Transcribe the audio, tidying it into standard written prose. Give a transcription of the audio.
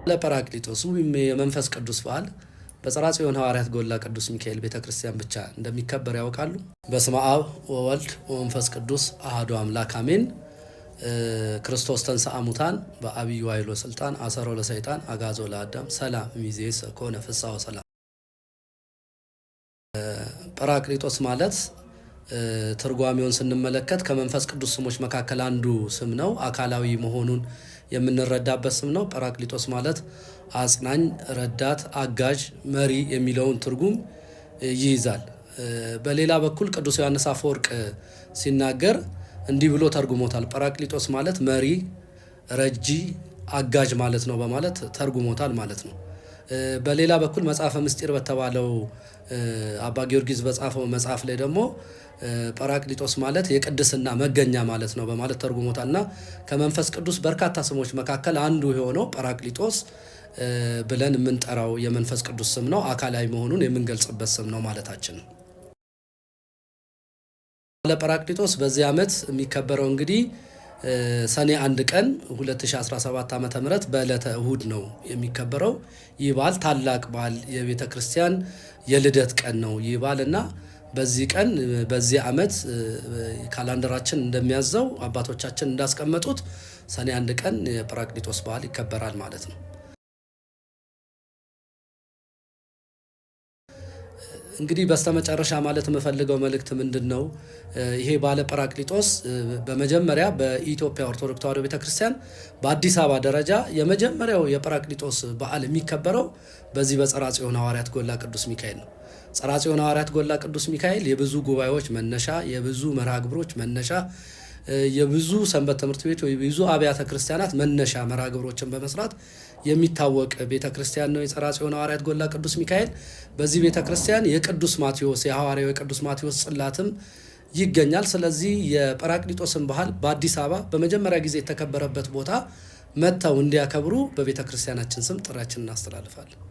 ለጰራቅሊጦስ ወይም የመንፈስ ቅዱስ በዓል በጽርሐ ጽዮን ሐዋርያት ጎላ ቅዱስ ሚካኤል ቤተክርስቲያን ብቻ እንደሚከበር ያውቃሉ? በስመ አብ ወወልድ ወመንፈስ ቅዱስ አሐዱ አምላክ አሜን። ክርስቶስ ተንሥአ እሙታን በዐቢይ ኃይል ወሥልጣን አሰሮ ለሰይጣን አግዓዞ ለአዳም ሰላም እምይእዜሰ ኮነ ፍስሐ ወሰላም። ጰራቅሊጦስ ማለት ትርጓሜውን ስንመለከት ከመንፈስ ቅዱስ ስሞች መካከል አንዱ ስም ነው። አካላዊ መሆኑን የምንረዳበት ስም ነው። ጰራቅሊጦስ ማለት አጽናኝ፣ ረዳት፣ አጋዥ፣ መሪ የሚለውን ትርጉም ይይዛል። በሌላ በኩል ቅዱስ ዮሐንስ አፈወርቅ ሲናገር እንዲህ ብሎ ተርጉሞታል። ጰራቅሊጦስ ማለት መሪ፣ ረጂ፣ አጋዥ ማለት ነው በማለት ተርጉሞታል ማለት ነው። በሌላ በኩል መጽሐፈ ምስጢር በተባለው አባ ጊዮርጊስ በጻፈው መጽሐፍ ላይ ደግሞ ጰራቅሊጦስ ማለት የቅድስና መገኛ ማለት ነው በማለት ተርጉሞታልና ከመንፈስ ቅዱስ በርካታ ስሞች መካከል አንዱ የሆነው ጰራቅሊጦስ ብለን የምንጠራው የመንፈስ ቅዱስ ስም ነው። አካላዊ መሆኑን የምንገልጽበት ስም ነው ማለታችን ነው። ለጰራቅሊጦስ በዚህ ዓመት የሚከበረው እንግዲህ ሰኔ 1 ቀን 2017 ዓ.ም በዕለተ እሁድ ነው የሚከበረው። ይህ በዓል ታላቅ በዓል የቤተ ክርስቲያን የልደት ቀን ነው ይህ በዓል እና በዚህ ቀን በዚህ ዓመት ካላንደራችን እንደሚያዘው አባቶቻችን እንዳስቀመጡት ሰኔ 1 ቀን የጰራቅሊጦስ በዓል ይከበራል ማለት ነው። እንግዲህ በስተመጨረሻ ማለት የምፈልገው መልእክት ምንድነው? ይሄ ባለ ጰራቅሊጦስ በመጀመሪያ በኢትዮጵያ ኦርቶዶክስ ተዋሕዶ ቤተክርስቲያን በአዲስ አበባ ደረጃ የመጀመሪያው የጰራቅሊጦስ በዓል የሚከበረው በዚህ በጽርሐ ጽዮን ሐዋርያት ጎላ ቅዱስ ሚካኤል ነው። ጽርሐ ጽዮን ሐዋርያት ጎላ ቅዱስ ሚካኤል የብዙ ጉባኤዎች መነሻ፣ የብዙ መርሃ ግብሮች መነሻ፣ የብዙ ሰንበት ትምህርት ቤት ወይ ብዙ አብያተ ክርስቲያናት መነሻ መርሃ ግብሮችን በመስራት የሚታወቅ ቤተክርስቲያን ነው የጽርሐ ጽዮን ሐዋርያት ጎላ ቅዱስ ሚካኤል። በዚህ ቤተክርስቲያን የቅዱስ ማቴዎስ የሐዋርያው የቅዱስ ማቴዎስ ጽላትም ይገኛል። ስለዚህ የጰራቅሊጦስን በዓል በአዲስ አበባ በመጀመሪያ ጊዜ የተከበረበት ቦታ መጥተው እንዲያከብሩ በቤተክርስቲያናችን ስም ጥሪያችንን እናስተላልፋለን።